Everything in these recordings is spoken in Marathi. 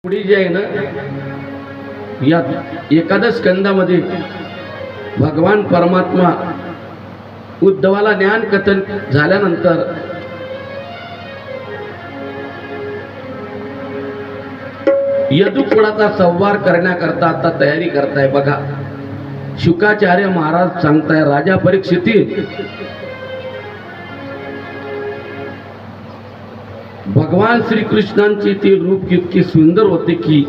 पुढे जे आहे ना, या एकादश स्कंदामध्ये भगवान परमात्मा उद्धवाला ज्ञान कथन झाल्यानंतर यदुकुळाचा संवार करण्याकरता आता तयारी करताय. बघा, शुकाचार्य महाराज सांगताय, राजा परीक्षिती, भगवान श्रीकृष्णांचे ते रूप इतके सुंदर होते की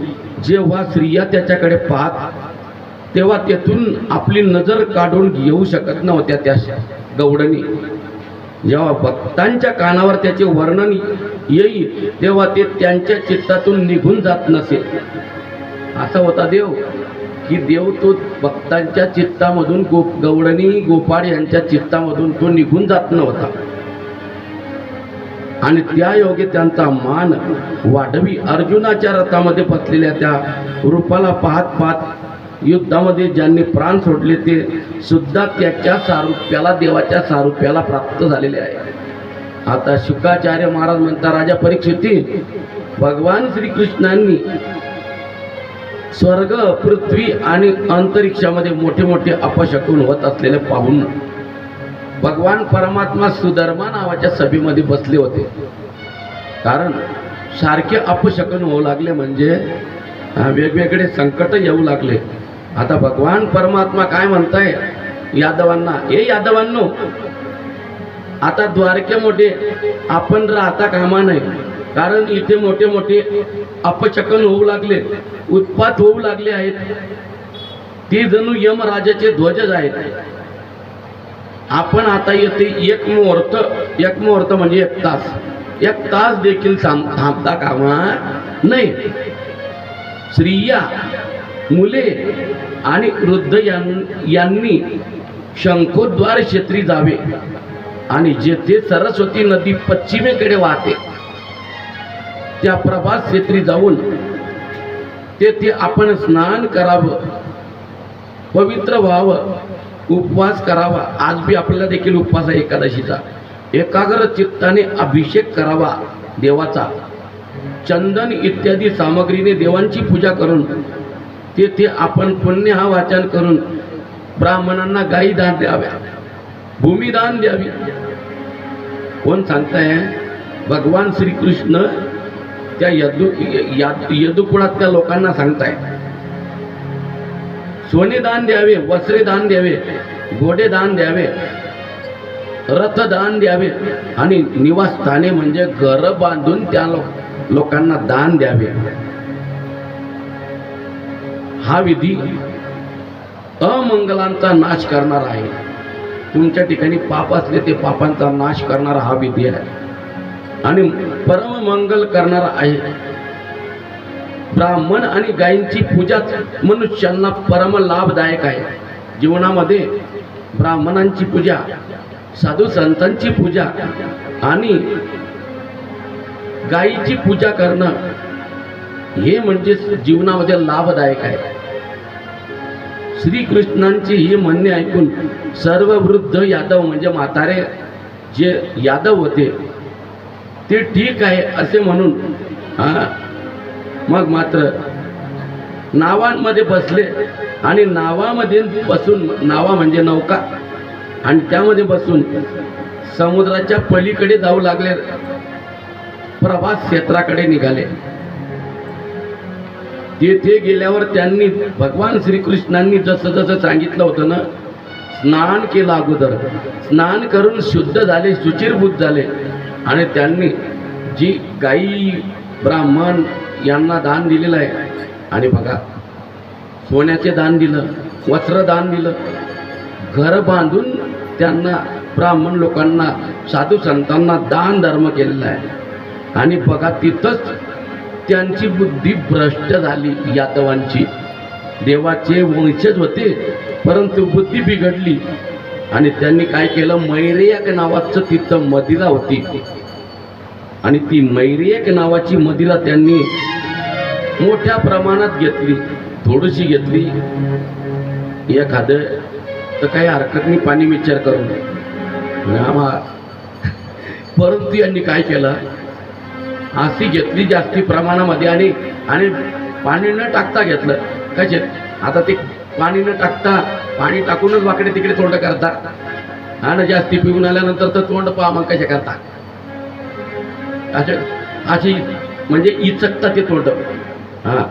जेव्हा स्त्रिया त्याच्याकडे पाहत तेव्हा त्यातून आपली नजर काढून घेऊ शकत नव्हत्या. त्या गौडणी जेव्हा भक्तांच्या कानावर त्याचे वर्णन येईल तेव्हा ते त्यांच्या चित्तातून निघून जात नसे. असा होता देव की देव तो भक्तांच्या चित्तामधून गौडणी गोपाळ यांच्या चित्तामधून तो निघून जात नव्हता. आणि त्या योगे त्यांचा मान वाढवी. अर्जुनाच्या रथामध्ये बसलेल्या त्या रूपाला पाहत पाहत युद्धामध्ये ज्यांनी प्राण सोडले ते सुद्धा त्याच्या सारूप्याला, देवाच्या सारूप्याला प्राप्त झालेले आहे. आता शुकाचार्य महाराज म्हणतात, राजा परीक्षिती, भगवान श्रीकृष्णांनी स्वर्ग, पृथ्वी आणि अंतरिक्षामध्ये मोठे मोठे अपशकुन होत असलेले पाहून भगवान परमात्मा सुधर्मा नावाच्या सभेमध्ये बसले होते. कारण सारखे अपशकुन होऊ लागले, म्हणजे वेगवेगळे संकट येऊ लागले. आता भगवान परमात्मा काय म्हणताय यादवांना, हे यादवांनो, आता द्वारकेमध्ये आपण राहता कामा नये. कारण इथे मोठे मोठे अपशकुन होऊ लागले, उत्पात होऊ लागले आहेत. ते जणू यमराजाचे ध्वजच आहेत. आपण आता येथे एक मुहूर्त म्हणजे एक तास देखील थांबता कामा नाही. स्त्रिया, मुले आणि वृद्ध यांनी शंखोद्वार क्षेत्री जावे आणि जेथे सरस्वती नदी पश्चिमेकडे वाहते त्या प्रभास क्षेत्री जाऊन तेथे आपण स्नान करावं, पवित्र व्हावं, उपवास करावा. आज भी आपल्याला देखील उपवास आहे एकादशीचा. एकाग्र चित्ताने अभिषेक करावा देवाचा. चंदन इत्यादी सामग्रीने देवांची पूजा करून तेथे आपण पुण्य हा वाचन करून ब्राह्मणांना गायी दान द्याव्या, भूमिदान द्यावी. कोण सांगताय? भगवान श्रीकृष्ण त्या यदुकुळातल्या लोकांना सांगताय, सोने दान द्यावे, वस्त्रे दान द्यावे, घोडे दान द्यावे, रथ दान द्यावे आणि निवासस्थाने म्हणजे घर बांधून त्या लोकांना दान द्यावे. हा विधी अमंगलांचा नाश करणारा आहे. तुमच्या ठिकाणी पाप असले ते पापांचा नाश करणारा हा विधी आहे आणि परम मंगल करणारा आहे. ब्राह्मण आणि गायींची पूजा मनुष्यांना परम लाभदायक आहे. जीवनामध्ये ब्राह्मणांची पूजा, साधू संतांची पूजा आणि गायीची पूजा करणं हे म्हणजे जीवनामध्ये लाभदायक आहे. श्रीकृष्णांची ही म्हणणे ऐकून सर्व वृद्ध यादव म्हणजे म्हातारे जे यादव होते ते ठीक आहे असे म्हणून मग मात्र नावांमध्ये बसले आणि नावामध्ये बसून, नावा म्हणजे नौका, आणि त्यामध्ये बसून समुद्राच्या पलीकडे जाऊ लागले, प्रभास क्षेत्राकडे निघाले. तेथे गेल्यावर त्यांनी भगवान श्रीकृष्णांनी जसं जसं सांगितलं होतं ना, स्नान केलं. अगोदर स्नान करून शुद्ध झाले, शुचिरभूत झाले आणि त्यांनी जी गायी, ब्राह्मण यांना दान दिलेलं आहे. आणि बघा, सोन्याचे दान दिलं, वस्त्र दान दिलं, घर बांधून त्यांना, ब्राह्मण लोकांना, साधू संतांना दान धर्म केलेला आहे. आणि बघा, तिथंच त्यांची बुद्धी भ्रष्ट झाली. यादवांची देवाचे वंशज होते परंतु बुद्धी बिघडली आणि त्यांनी काय केलं, मैरेयक नावाचं तिथं मदिरा होती आणि ती मैरेयक नावाची मदिरा त्यांनी मोठ्या प्रमाणात घेतली. थोडीशी घेतली, एखादं तर काही हरकत नाही, पाणी विचार करून. परंतु यांनी काय केलं, अशी घेतली जास्ती प्रमाणामध्ये आणि पाणी न टाकता घेतलं. कसे आता ते पाणी न टाकता पाणी टाकूनच वाकडे तिकडे तोंड करता आणि जास्ती पिऊन आल्यानंतर तर तोंड पहा मग कसे करता. अशी म्हणजे इचकता ते तोंड. हा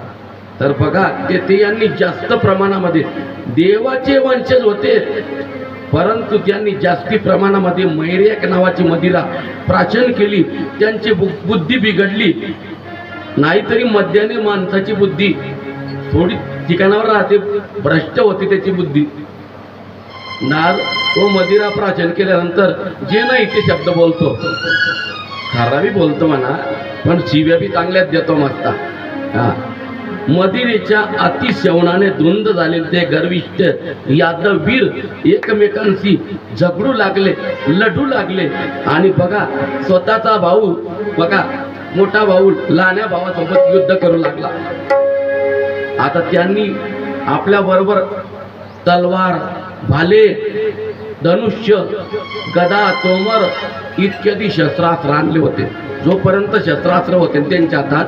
तर बघा ते यांनी जास्त प्रमाणामध्ये देवाचे वंशज होते, परंतु त्यांनी जास्ती प्रमाणामध्ये मैर्यक नावाची मदिरा प्राशन केली. त्यांची बुद्धी बिघडली. नाहीतरी मद्याने माणसाची बुद्धी थोडी ठिकाणावर राहते, भ्रष्ट होती त्याची बुद्धी. नार तो मदिरा प्राशन केल्यानंतर जे नाही ते शब्द बोलतो, खरा बी बोलतो म्हणा, पण शिव्या बी चांगल्याच देतो मस्त. हा मदिरेच्या अतिसेवनाने धुंद झालेले ते गर्विष्ठ यादव वीर एकमेकांशी झगडू लागले, लढू लागले. आणि बघा स्वतःचा भाऊ बघा मोठा भाऊ लहान्या भावासोबत युद्ध करू लागला. आता त्यांनी आपल्या बरोबर तलवार, भाले, धनुष्य, गदा, तोमर इत्यादी शस्त्रास्त्र आणले होते. जोपर्यंत शस्त्रास्त्र होते त्यांच्या हातात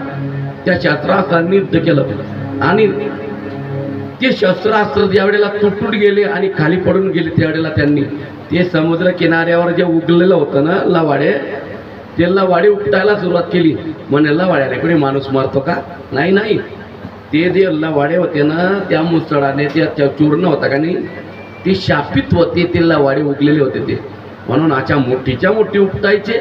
त्या शस्त्रास्त्रांनी युद्ध केलं. आणि ते शस्त्रास्त्र ज्यावेळेला तुटून गेले आणि खाली पडून गेले त्यावेळेला त्यांनी ते समुद्र किनाऱ्यावर जे उगलेलं होतं ना लवाडे, ते लवाडे उपटायला सुरुवात केली. म्हणे लवाड्याने कोणी माणूस मारतो का? नाही नाही, ते जे लवाडे होते ना त्या मुसळाने त्या चूर्ण होता का नाही, ते शापित होते, ते लवाडे उगलेले होते ते. म्हणून अशा मोठीच्या मोठी उपटायचे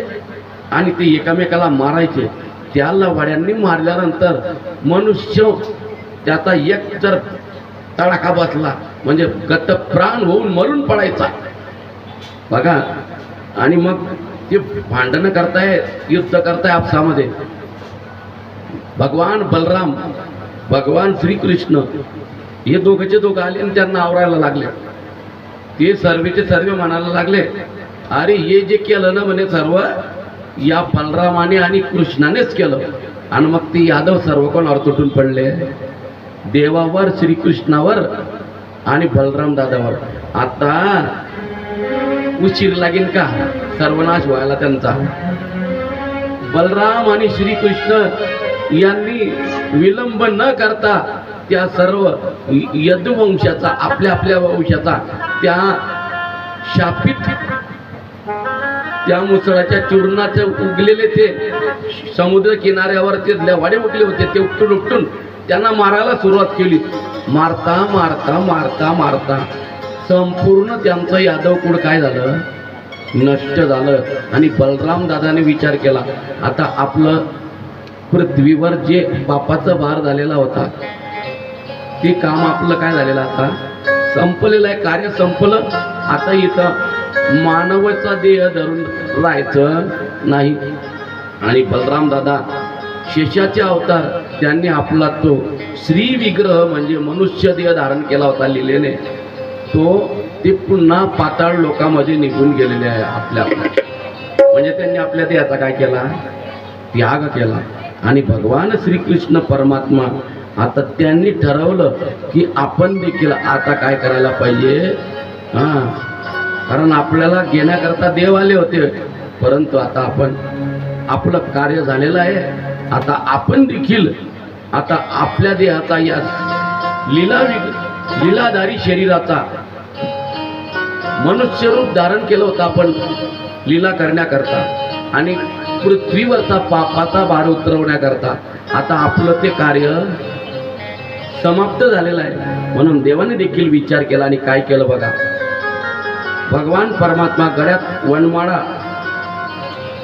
आणि ते एकामेकाला मारायचे. त्या लवाड्यांनी मारल्यानंतर मनुष्य त्याचा एक जर तडाखा बसला म्हणजे गत प्राण होऊन मरून पडायचा बघा. आणि मग ते भांडणं करताय, युद्ध करताय आपसामध्ये. भगवान बलराम, भगवान श्रीकृष्ण हे दोघंचे दोघं आले आणि त्यांना आवरायला लागले. ते सर्वेचे सर्व म्हणायला लागले, अरे हे जे केलं ना म्हणे सर्व या बलरामाने आणि कृष्णानेच केलं. आणि मग ते यादव सर्व कोणावर तुटून पडले? देवावर, श्रीकृष्णावर आणि बलराम दादावर. आता उशीर लागेल का सर्वनाश व्हायला त्यांचा? बलराम आणि श्रीकृष्ण यांनी विलंब न करता त्या सर्व यदुवंशाचा, आपल्या आपल्या वंशाचा त्या शापित त्या मुसळाच्या चूर्णाचे उगलेले ते समुद्र किनाऱ्यावर ते लवाडे उगले होते, ते उपटून उपटून त्यांना मारायला सुरुवात केली. मारता मारता मारता मारता संपूर्ण त्यांचं यादव कुळ काय झालं? नष्ट झालं. आणि बलराम दादाने विचार केला, आता आपलं पृथ्वीवर जे पापाचा भार झालेला होता ते काम आपलं काय झालेलं आता संपलेलं आहे, कार्य संपलं. आता इथं मानवाचा देह धरून राहायचं नाही. आणि बलराम दादा शेषाचे अवतार, त्यांनी आपला तो श्री विग्रह म्हणजे मनुष्य देह धारण केला होता लिलेने, तो ते पुन्हा पाताळ लोकांमध्ये निघून गेलेले आहे आपल्या म्हणजे त्यांनी आपल्या देहाचा काय केला? त्याग केला. आणि भगवान श्रीकृष्ण परमात्मा आता त्यांनी ठरवलं की आपण देखील आता काय करायला पाहिजे. कारण आपल्याला घेण्याकरता देव आले होते, परंतु आता आपण आपलं कार्य झालेलं आहे. आता आपण देखील आता आपल्या देहाचा या लीलाधारी शरीराचा मनुष्य रूप धारण केलं होतं आपण लीला करण्याकरता आणि पृथ्वीवरचा पापाचा भार उतरवण्याकरता. आता आपलं ते कार्य समाप्त झालेलं आहे. म्हणून देवाने देखील विचार केला आणि काय केलं बघा. भगवान परमात्मा गळ्यात वनमाळा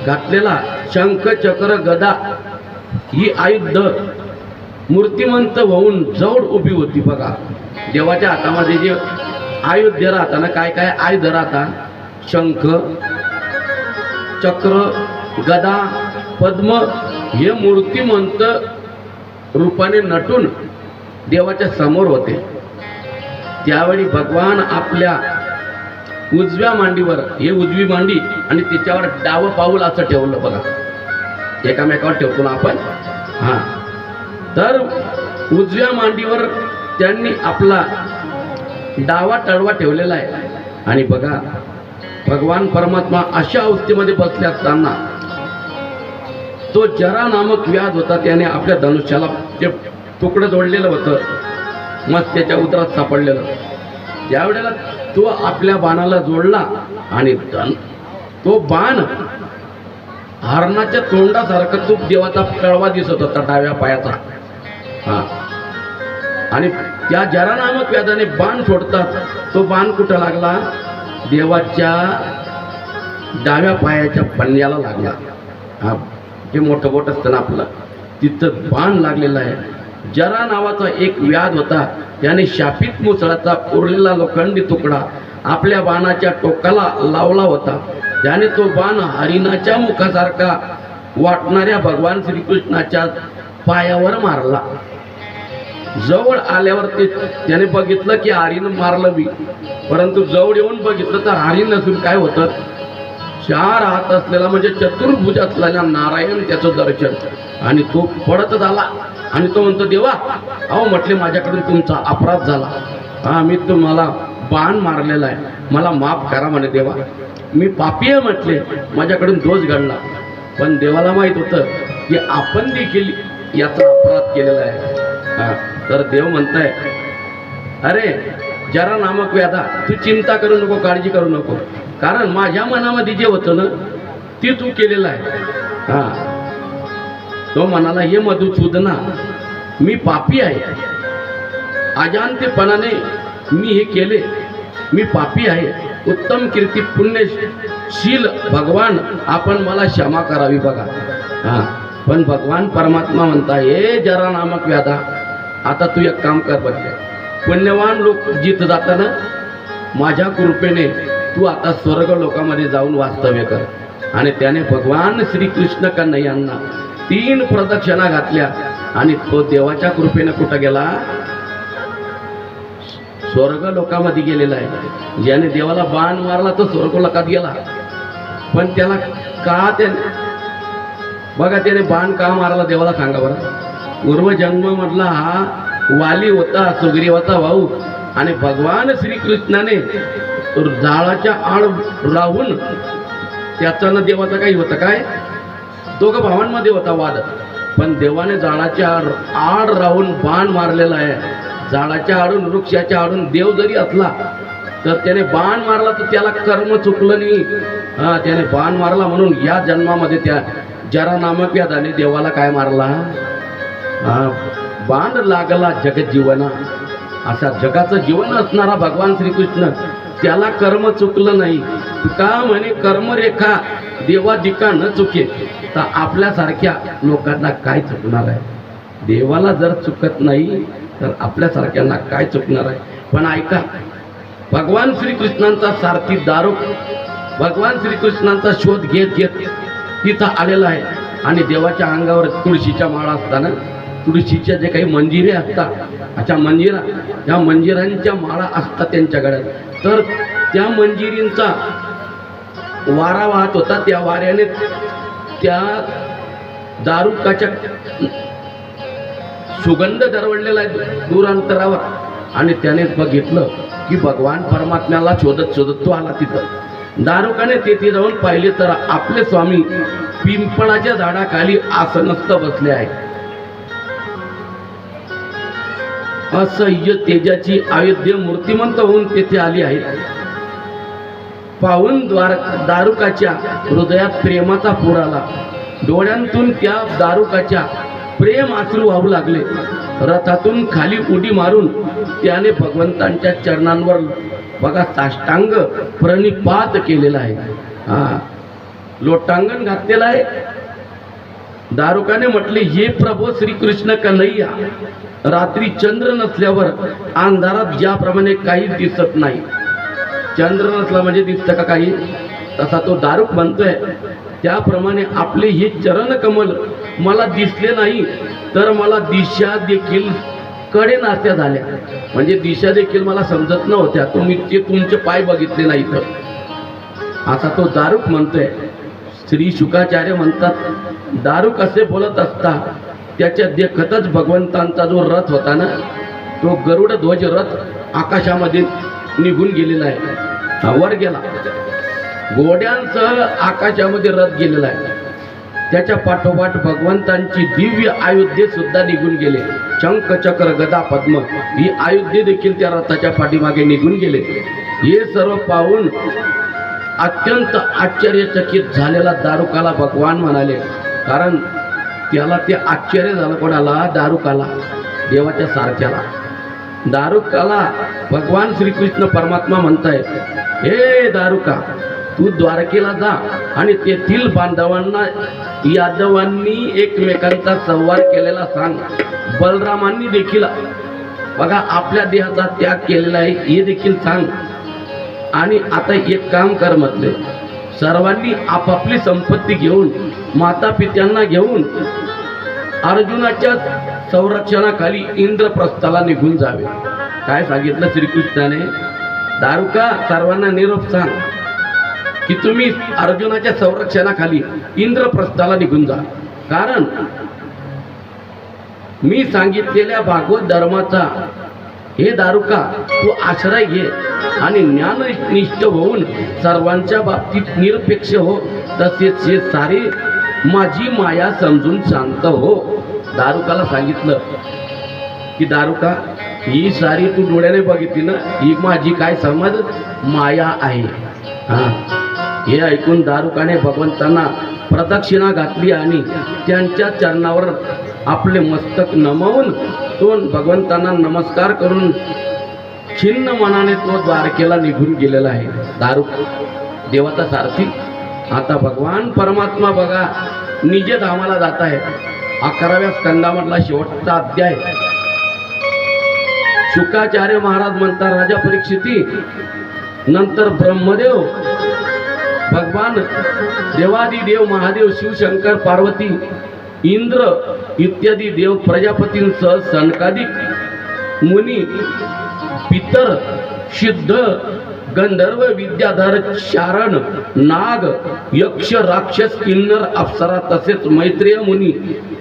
घातलेला, शंख चक्र गदा ही आयुध मूर्तिमंत होऊन जवळ उभी होती बघा. देवाच्या हातामध्ये जे आयुध राहता ना, काय काय आयुध राहता? शंख चक्र गदा पद्म हे मूर्तिमंत रूपाने नटून देवाच्या समोर होते. त्यावेळी भगवान आपल्या उजव्या मांडीवर, हे उजवी मांडी आणि त्याच्यावर डावं पाऊल असं ठेवलं बघा. एकामेकावर ठेवतो ना आपण. तर उजव्या मांडीवर त्यांनी आपला डावा तळवा ठेवलेला आहे. आणि बघा भगवान परमात्मा अशा अवस्थेमध्ये बसले असताना तो जरा नामक व्याध होता, त्याने आपल्या धनुष्याला ते तुकडं जोडलेलं होतं, मग त्याच्या उदरात सापडलेलं. त्यावेळेला तो आपल्या बाणाला जोडला आणि तो बाण हरणाच्या तोंडासारखं, तो देवाचा कळवा दिसत होता डाव्या पायाचा. हा, आणि त्या जरा नामक व्याधाने बाण सोडतात, तो बाण कुठं लागला? देवाच्या डाव्या पायाच्या पणल्याला लागला. हा, हे मोठं बोट असतं ना आपलं, तिथं बाण लागलेला आहे. जरा नावाचा एक व्याध होता, त्याने शापित मुसळाचा उरलेला लोखंडी तुकडा आपल्या बाणाच्या टोकाला लावला होता. त्याने तो बाण हरिणाच्या मुखासारखा वाटणाऱ्या भगवान श्रीकृष्णाच्या पायावर मारला. जवळ आल्यावर त्याने बघितलं की हरिण मारलं मी, परंतु जवळ येऊन बघितलं तर हरिण नसून काय होतं, 4 हात असलेला म्हणजे चतुर्भुज असलेला नारायण त्याचं दर्शन. आणि तो पडत झाला आणि तो म्हणतो, देवा अहो म्हटले माझ्याकडून तुमचा अपराध झाला, हा मी तुम्हाला बाण मारलेला आहे, मला माफ करा म्हणे देवा, मी पापी आहे म्हटले, माझ्याकडून दोष घडला. पण देवाला माहित होतं की आपण देखील याचा अपराध केलेला आहे. हा, तर देव म्हणताय, अरे जरा नामक व्याधा, तू चिंता करू नको, काळजी करू नको, कारण माझ्या मनामध्ये जे होतं ना ते तू केलेलं आहे. हा, तो म्हणाला, हे मधुसूदना, मी पापी आहे, अजाणतेपणाने मी हे केले, मी पापी आहे, उत्तम कीर्ती पुण्यशील भगवान, आपण मला क्षमा करावी बघा. हा, पण भगवान परमात्मा म्हणता, हे जरा नामक व्याधा, आता तू एक काम कर बघते, पुण्यवान लोक जिथं जाताना माझ्या कृपेने तू आता स्वर्ग लोकामध्ये जाऊन वास्तव्य कर. आणि त्याने भगवान श्रीकृष्ण कन्हैयांना 3 प्रदक्षिणा घातल्या आणि तो देवाच्या कृपेने कुठं गेला? स्वर्ग लोकामध्ये गेलेला आहे. ज्याने देवाला बाण मारला तो स्वर्ग लोकात गेला. पण त्याला का त्याने बघा त्याने बाण का मारला देवाला सांगा बरं. पूर्वजन्मामधला हा वाली होता, सुग्रीवाचा भाऊ, आणि भगवान श्रीकृष्णाने झाडाच्या आड राहून, त्याचा न देवाचा काही होतं काय, दोघं भावांमध्ये होता वाद, पण देवाने झाडाच्या आड राहून बाण मारलेला आहे. झाडाच्या आडून, वृक्षाच्या आडून देव जरी असला तर त्याने बाण मारला तर त्याला कर्म चुकलं नाही. हा, त्याने बाण मारला म्हणून या जन्मामध्ये त्या जरा नामक व्याधाने देवाला काय मारला? बाण लागला जगजीवना. असा जगाचं जीवन असणारा भगवान श्रीकृष्ण, त्याला कर्म चुकलं नाही. का म्हणे कर्मरेखा देवा दिका न चुके. तर आपल्यासारख्या लोकांना काय चुकणार आहे? देवाला जर चुकत नाही तर आपल्यासारख्यांना काय चुकणार आहे? पण ऐका, भगवान श्रीकृष्णांचा सारथी दारुक भगवान श्रीकृष्णांचा शोध घेत घेत तिथं आलेला आहे. आणि देवाच्या अंगावर तुळशीच्या माळा असताना, तुळशीच्या जे काही मंजिरे असतात, अशा मंजिरा, त्या मंजिरांच्या माळा असतात त्यांच्या गळ्यात. तर त्या मंजिरींचा वारा वाहत होता. त्या वाऱ्याने त्या दारुकाच्या सुगंध दरवळलेला आहे दूर अंतरावर. आणि त्याने बघितलं की भगवान परमात्म्याला शोधत शोधत तो आला तिथं. दारुकाने तेथे जाऊन पाहिले तर आपले स्वामी पिंपळाच्या झाडाखाली आसनस्थ बसले आहे. असह्य तेजाची आयुध्य मूर्तिमंत होऊन तेथे आली आहे. पाहून दारुकाच्या हृदयात प्रेमाचा पूर आला. डोळ्यांतून त्या दारुकाच्या प्रेम अश्रू वाहू लागले. रथातून खाली उडी मारून त्याने भगवंतांच्या चरणांवर बघा साष्टांग प्रणिपात केलेला आहे. हा, लोटांगण घातलेलं आहे. दारुकाने म्हटले, हे प्रभू श्रीकृष्ण कन्हैया, रात्री चंद्र नसल्यावर अंधारात ज्याप्रमाणे काही दिसत नाही, चंद्र नसला म्हणजे दिसतं का काही, तसा तो दारुक म्हणतोय, त्याप्रमाणे आपले हे चरण कमल मला दिसले नाही तर मला दिशा देखील कडे नास्त्या झाल्या. म्हणजे दिशा देखील मला समजत नव्हत्या, ते तुमचे पाय बघितले नाही तर, असा तो दारुक म्हणतोय. श्री शुकाचार्य म्हणतात, दारुक असे बोलत असता त्याच्या देखतच भगवंतांचा जो रथ होता ना, तो गरुड ध्वज रथ आकाशामध्ये निघून गेलेला आहे, वर गेला. घोड्यांसह आकाशामध्ये रथ गेलेला आहे. त्याच्या पाठोपाठ भगवंतांची दिव्य आयुध्ये सुद्धा निघून गेले. शंख चक्र गदा पद्म ही आयुध्ये देखील त्या रथाच्या पाठीमागे निघून गेले. हे सर्व पाहून अत्यंत आश्चर्यचकित झालेला दारुकाला भगवान म्हणाले, कारण त्याला ते आश्चर्य झालं. कोणाला? दारुकाला, देवाच्या सारख्याला. दारुकाला भगवान श्रीकृष्ण परमात्मा म्हणताय, हे दारुका, तू द्वारकेला जा आणि तेथील बांधवांना यादवांनी एकमेकांचा संवाद केलेला सांग. बलरामांनी देखील बघा आपल्या देहाचा त्याग केलेला आहे हे देखील सांग. आणि आता एक काम कर म्हटले, सर्वांनी आपापली संपत्ती घेऊन माता पित्यांना घेऊन अर्जुनाच्या संरक्षणाखाली इंद्रप्रस्थाला निघून जावे. काय सांगितलं श्रीकृष्णाने? दारुका, सर्वांना निरोप सांग की तुम्ही अर्जुनाच्या संरक्षणाखाली इंद्रप्रस्थाला निघून जा, कारण मी सांगितलेल्या भागवत धर्माचा हे दारुका तू आश्रय घे आणि ज्ञाननिष्ठ होऊन सर्वांच्या बाबतीत निरपेक्ष हो, तसेच हे सारे माझी माया समजून शांत हो. दारुकाला सांगितलं की दारुका, ही सारी तू डोळ्याने बघितली ना, ही माझी काय समज माया आहे. हे ऐकून दारुकाने भगवंतांना प्रदक्षिणा घातली आणि त्यांच्या चरणावर आपले मस्तक नमवून तो भगवंतांना नमस्कार करून छिन्न मनाने तो द्वारकेला निघून गेलेला आहे. दारुक देवाचा सारथी. आता भगवान परमात्मा बघा निज धामाला जात आहे. 11व्या स्कंदामधला शेवटचा अध्याय. शुकाचार्य महाराज म्हणतात, राजा परीक्षिती, नंतर ब्रह्मदेव, भगवान देवादिदेव महादेव, शिवशंकर, पार्वती, इंद्र इत्यादी देव प्रजापतींसह सनकादिक मुनी, पितर, सिद्ध, गंधर्व, विद्याधर, चारण, नाग, यक्ष, राक्षस, किन्नर, अप्सरा तसेच मैत्रेय मुनी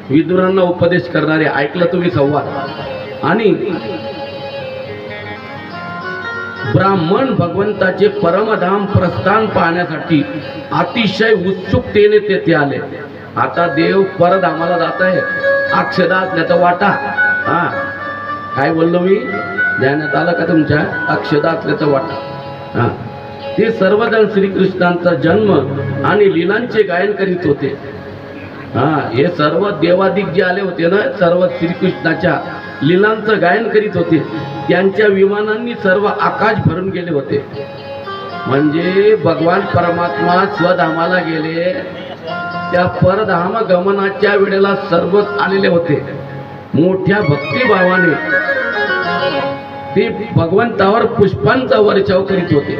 विदुरांना उपदेश करणारे. ऐकलं तुम्ही संवाद. आणि ब्राह्मण भगवंताचे परमधाम प्रस्थान पाहण्यासाठी अतिशय उत्सुकतेने तेथे आले. आता देव परधामाला जात आहे. अक्षदा असल्याचा वाटा. काय बोललो मी? ध्यानात आलं का तुमच्या? अक्षदा असल्याचा वाटा. ते सर्वजण श्रीकृष्णांचा जन्म आणि लीलांचे गायन करीत होते. हे सर्व देवादिक जे आले होते ना, सर्व श्रीकृष्णाच्या लीलांचं गायन करीत होते. त्यांच्या विमानांनी सर्व आकाश भरून गेले होते. म्हणजे भगवान परमात्मा स्वधामाला गेले. त्या परधाम गमनाच्या वेळेला सर्वच आलेले होते. मोठ्या भक्तिभावाने ते भगवंतावर पुष्पांचा वर्षाव करीत होते.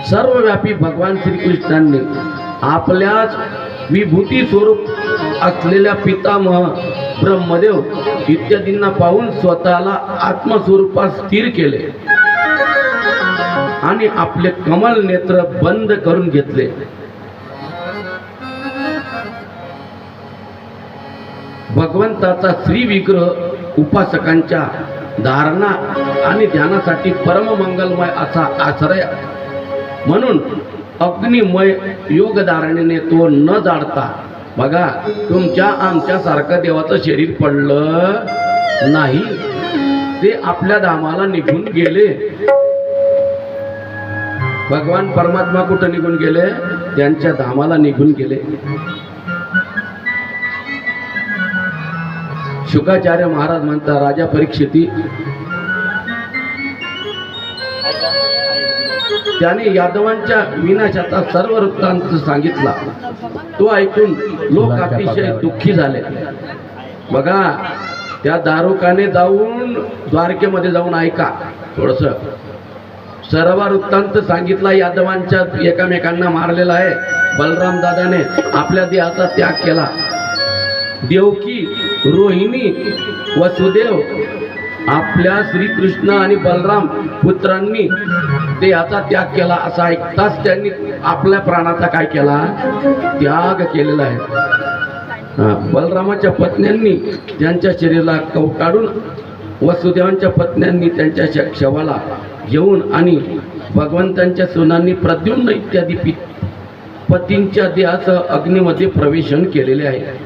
सर्वव्यापी भगवान श्रीकृष्णांनी आपल्याच विभूती स्वरूप असलेल्या पितामह ब्रह्मदेव इत्यादींना पाहून स्वतःला आत्मस्वरूपात स्थिर केले आणि आपले कमल नेत्र बंद करून घेतले. भगवंताचा श्री विग्रह उपासकांच्या धारणा आणि ध्यानासाठी परममंगलमय असा आश्रय म्हणून अग्निमय योगधारणेने तो न जाणता, बघा तुमच्या आमच्या सारखं देवाचं शरीर पडलं नाही, ते आपल्या धामाला निघून गेले. भगवान परमात्मा कुठं निघून गेले? त्यांच्या धामाला निघून गेले. शुकाचार्य महाराज म्हणतात, राजा परीक्षिती, त्याने यादवांच्या विनाशाचा सर्व वृत्तांत सांगितला. तो ऐकून लोक अतिशय दुःखी झाले. बघा त्या दारुकाने जाऊन द्वारकेमध्ये जाऊन ऐका थोडस, सर्व वृत्तांत सांगितला. यादवांच्या एकामेकांना मारलेला आहे. बलराम दादाने आपल्या देहाचा त्याग केला. देवकी, रोहिणी, वसुदेव आपल्या श्रीकृष्ण आणि बलराम पुत्रांनी देहाचा त्याग केला. असा ऐकताच त्यांनी आपल्या प्राणाचा काय केला? त्याग केलेला आहे. बलरामाच्या पत्न्यांनी त्यांच्या शरीराला कवटाळून, वसुदेवांच्या पत्न्यांनी त्यांच्या शवाला घेऊन आणि भगवंतांच्या सुनांनी प्रद्युम्न इत्यादी पतींच्या देहासह अग्नीमध्ये प्रवेशन केलेले आहे.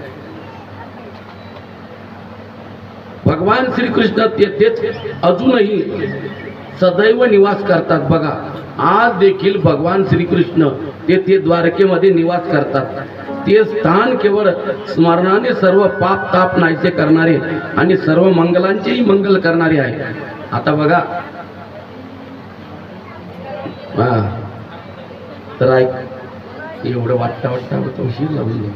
भगवान श्रीकृष्ण तेथेच अजूनही सदैव निवास करतात. बघा, आज देखील भगवान श्रीकृष्ण तेथे द्वारकेमध्ये निवास करतात. ते स्थान केवळ स्मरणाने सर्व पाप ताप नाहीसे करणारे आणि सर्व मंगलांचेही मंगल करणारे आहे. आता बघा, तर ऐक, एवढं वाटता उशीर लावून द्या.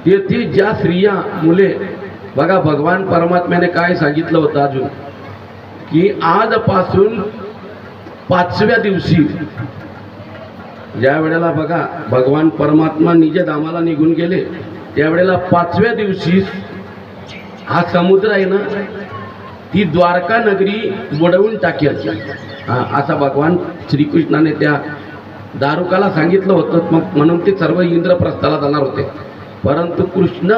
तेथे ज्या स्त्रिया मुले, बघा भगवान परमात्म्याने काय सांगितलं होतं अजून, की आजपासून 5व्या दिवशी, ज्या वेळेला बघा भगवान परमात्मा निज धामाला निघून गेले, त्यावेळेला 5व्या दिवशी हा समुद्र आहे ना, ती द्वारका नगरी बुडवून टाकेल. असा भगवान श्रीकृष्णाने त्या दारुकाला सांगितलं होतं. मग म्हणून ते सर्व इंद्रप्रस्थाला जाणार होते. परंतु कृष्ण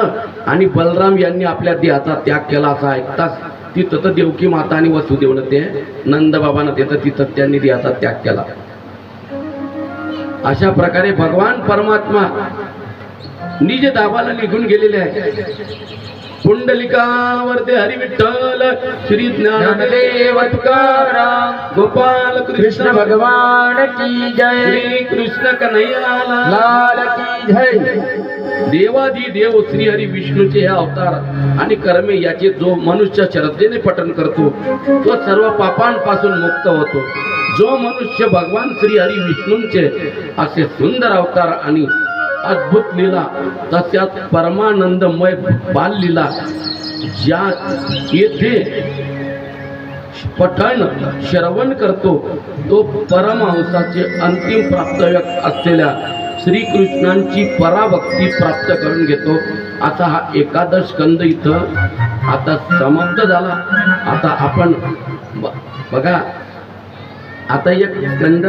आणि बलराम यांनी आपल्या देहाचा त्याग केला असा ऐकताच तिथं तर देवकी माता आणि वसुदेवनं ते नंदबाबांना देतं, तिथं त्यांनी देहाचा त्याग केला. अशा प्रकारे भगवान परमात्मा निज दाबाला निघून गेलेले आहे. पुंडलिकावरती हरी विठ्ठल, श्री ज्ञानदेव तुकाराम, गोपाल कृष्ण भगवान की जय, श्री कृष्ण कन्हैया लाल की जय. देवादी देव श्री हरी विष्णूचे हे अवतार आणि कर्मे याचे जो मनुष्य श्रद्धेने पठण करतो तो सर्व पापांपासून मुक्त होतो. जो मनुष्य भगवान श्री हरी विष्णूंचे असे सुंदर अवतार आणि अद्भुत लीला, तशाच परमानंदमय बाल लीला ज्या येथे पठण श्रवण करतो तो परमहंसाचे अंतिम प्राप्त असलेल्या श्रीकृष्णांची पराभक्ती प्राप्त करून घेतो. आता हा एकादश स्कंद इथं आता समाप्त झाला. आता आपण बघा, आता एक स्कंद